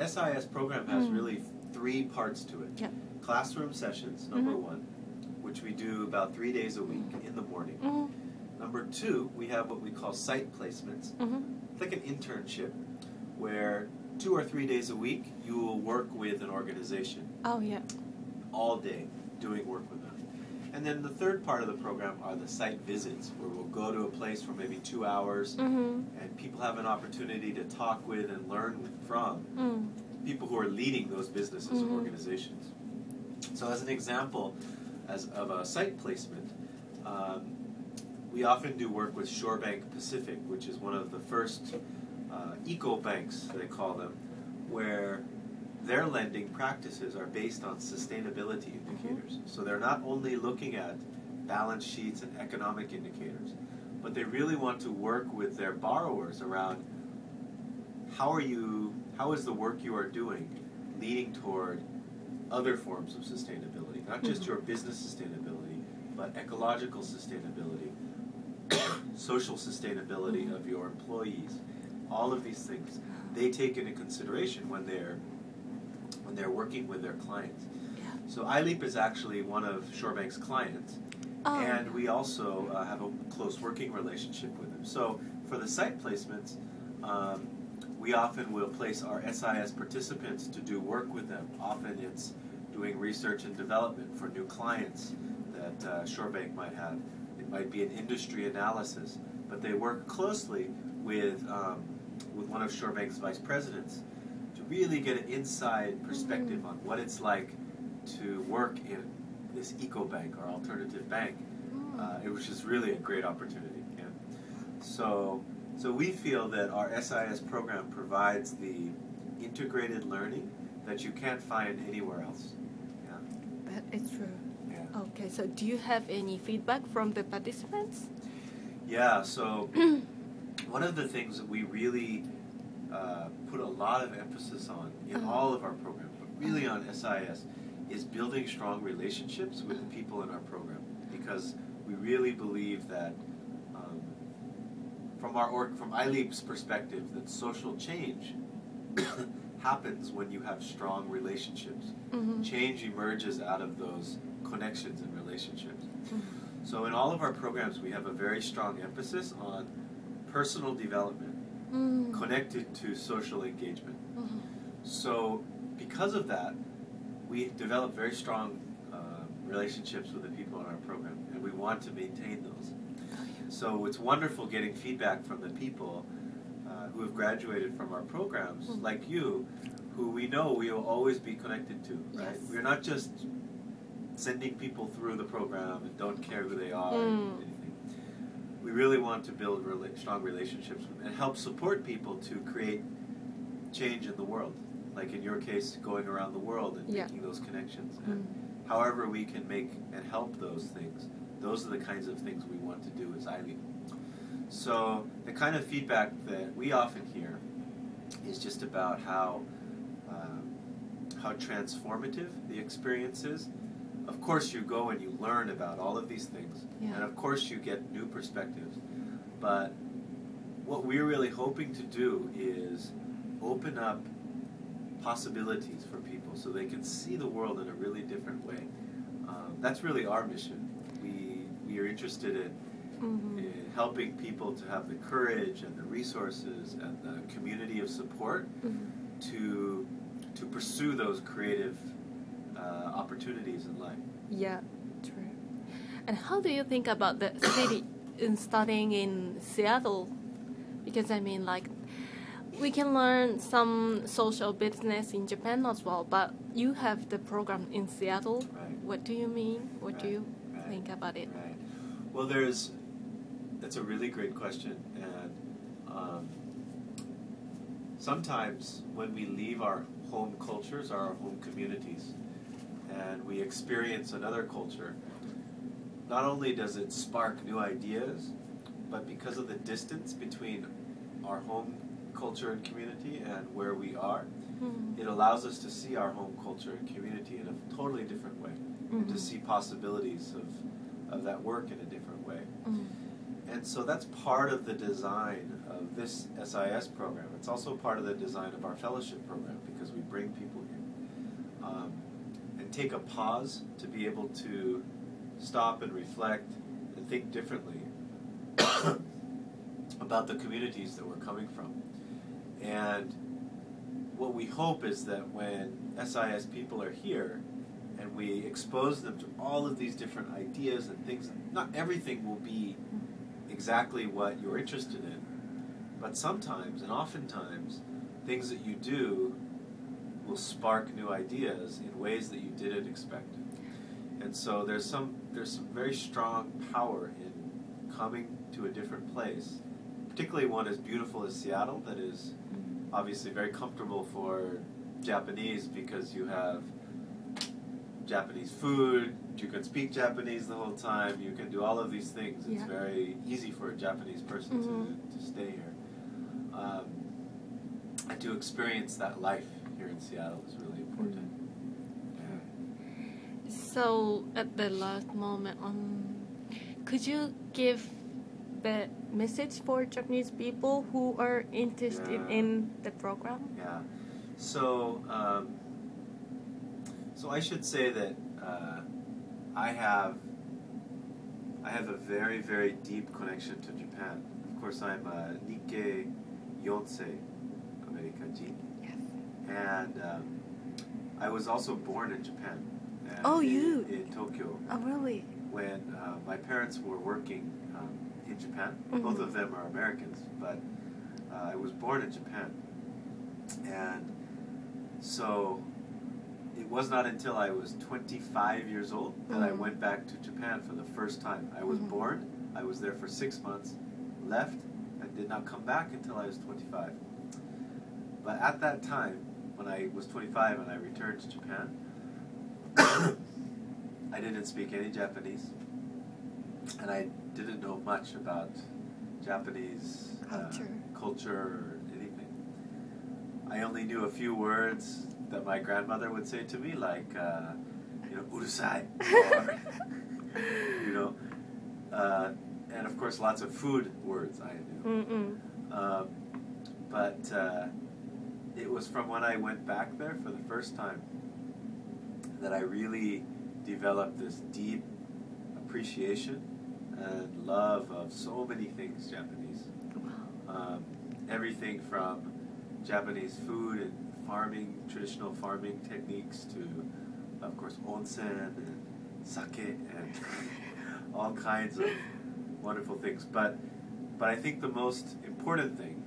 SIS program has really three parts to it. Yeah. Classroom sessions, number one, which we do about 3 days a week in the morning. Number two, we have what we call site placements. It's like an internship where 2 or 3 days a week you will work with an organization. Oh, yeah. All day doing work with them. And then the third part of the program are the site visits, where we'll go to a place for maybe 2 hours, and people have an opportunity to talk with and learn from people who are leading those businesses or organizations. So as an example of a site placement, we often do work with Shorebank Pacific, which is one of the first eco banks, they call them, where their lending practices are based on sustainability indicators. So they're not only looking at balance sheets and economic indicators, but they really want to work with their borrowers around how is the work you are doing leading toward other forms of sustainability, not just your business sustainability, but ecological sustainability, social sustainability of your employees. All of these things they take into consideration when they're working with their clients. So iLeap is actually one of Shorebank's clients, and we also have a close working relationship with them. So for the site placements, we often will place our SIS participants to do work with them. Often it's doing research and development for new clients that Shorebank might have. It might be an industry analysis, but they work closely with one of Shorebank's vice presidents to really get an inside perspective on what it's like to work in this eco bank or alternative bank, which is really a great opportunity. Yeah. So we feel that our SIS program provides the integrated learning that you can't find anywhere else. Yeah. That is true. Yeah. Okay, so do you have any feedback from the participants? Yeah, so one of the things that we really put a lot of emphasis on in all of our programs, but really on SIS, is building strong relationships with the people in our program, because we really believe that from iLeap's perspective, that social change happens when you have strong relationships. Change emerges out of those connections and relationships. So in all of our programs, we have a very strong emphasis on personal development connected to social engagement. So because of that, we develop very strong relationships with the people in our program, and we want to maintain those. So it's wonderful getting feedback from the people who have graduated from our programs, like you, who we know we will always be connected to, right? Yes. We're not just sending people through the program and don't care who they are or anything. We really want to build strong relationships with them and help support people to create change in the world. Like in your case, going around the world and making those connections. And however we can make and help those things, those are the kinds of things we want to do as iLeap. So the kind of feedback that we often hear is just about how transformative the experience is. Of course you go and you learn about all of these things, and of course you get new perspectives, but what we're really hoping to do is open up possibilities for people so they can see the world in a really different way. That's really our mission. We are interested in helping people to have the courage and the resources and the community of support to pursue those creative opportunities in life. Yeah, true. And how do you think about the city in studying in Seattle? Because I mean, like, we can learn some social business in Japan as well, but you have the program in Seattle. Right. What do you mean? What do you think about it? Right. Well, that's a really great question, and sometimes when we leave our home cultures, our home communities, and we experience another culture, not only does it spark new ideas, but because of the distance between our home culture and community and where we are, it allows us to see our home culture and community in a totally different way, and to see possibilities of that work in a different way. And so that's part of the design of this SIS program. It's also part of the design of our fellowship program because we bring people here and take a pause to be able to stop and reflect and think differently about the communities that we're coming from. And what we hope is that when SIS people are here and we expose them to all of these different ideas and things, not everything will be exactly what you're interested in, but sometimes and oftentimes things that you do will spark new ideas in ways that you didn't expect. And so there's some very strong power in coming to a different place, particularly one as beautiful as Seattle that is obviously very comfortable for Japanese because you have Japanese food, you can speak Japanese the whole time, you can do all of these things. It's very easy for a Japanese person to stay here. And to experience that life here in Seattle is really important. Yeah. So at the last moment, could you give the message for Japanese people who are interested in the program? Yeah. So, so I should say that I have a very, very deep connection to Japan. Of course, I'm a Nikkei Yonsei American. Yes. And I was also born in Japan. In Tokyo. Oh, really? When my parents were working in Japan. Both of them are Americans, but I was born in Japan. And so it was not until I was 25 years old that I went back to Japan for the first time. I was born, I was there for 6 months, left, and did not come back until I was 25. But at that time, when I was 25 and I returned to Japan, I didn't speak any Japanese, and I didn't know much about Japanese culture or anything. I only knew a few words that my grandmother would say to me, like, urusai, or, and of course lots of food words I knew. But it was from when I went back there for the first time that I really developed this deep appreciation and love of so many things Japanese. Everything from Japanese food and farming, traditional farming techniques to, of course, onsen and sake and all kinds of wonderful things. But I think the most important thing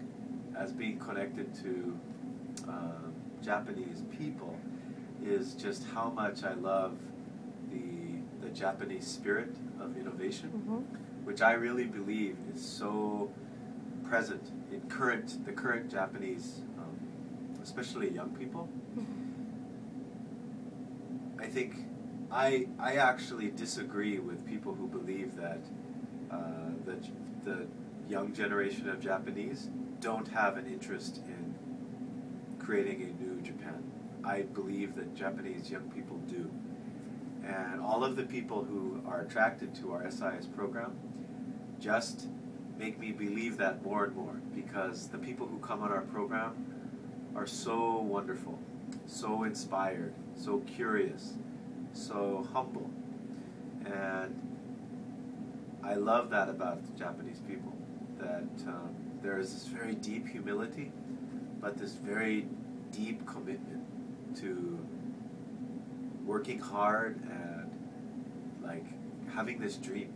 as being connected to Japanese people is just how much I love the Japanese spirit of innovation, which I really believe is so present in the current Japanese, especially young people. I think I actually disagree with people who believe that the young generation of Japanese don't have an interest in creating a new Japan. I believe that Japanese young people do. And all of the people who are attracted to our SIS program just make me believe that more and more, because the people who come on our program are so wonderful, so inspired, so curious, so humble. And I love that about Japanese people, that there is this very deep humility, but this very deep commitment to working hard and like having this dream,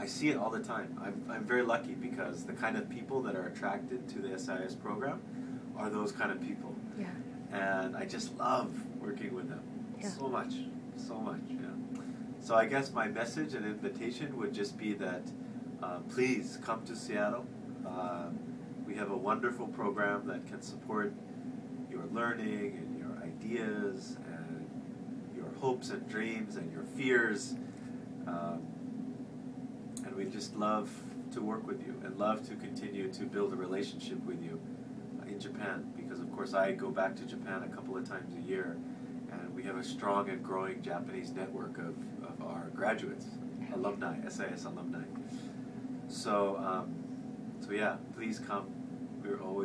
I see it all the time. I'm very lucky because the kind of people that are attracted to the SIS program are those kind of people. Yeah. And I just love working with them so much. Yeah. So I guess my message and invitation would just be that please come to Seattle. We have a wonderful program that can support your learning and your ideas and your hopes and dreams and your fears. And we just love to work with you and love to continue to build a relationship with you in Japan, because of course I go back to Japan a couple of times a year, and we have a strong and growing Japanese network of our graduates. alumni, SIS alumni. So, so yeah, please come. We're always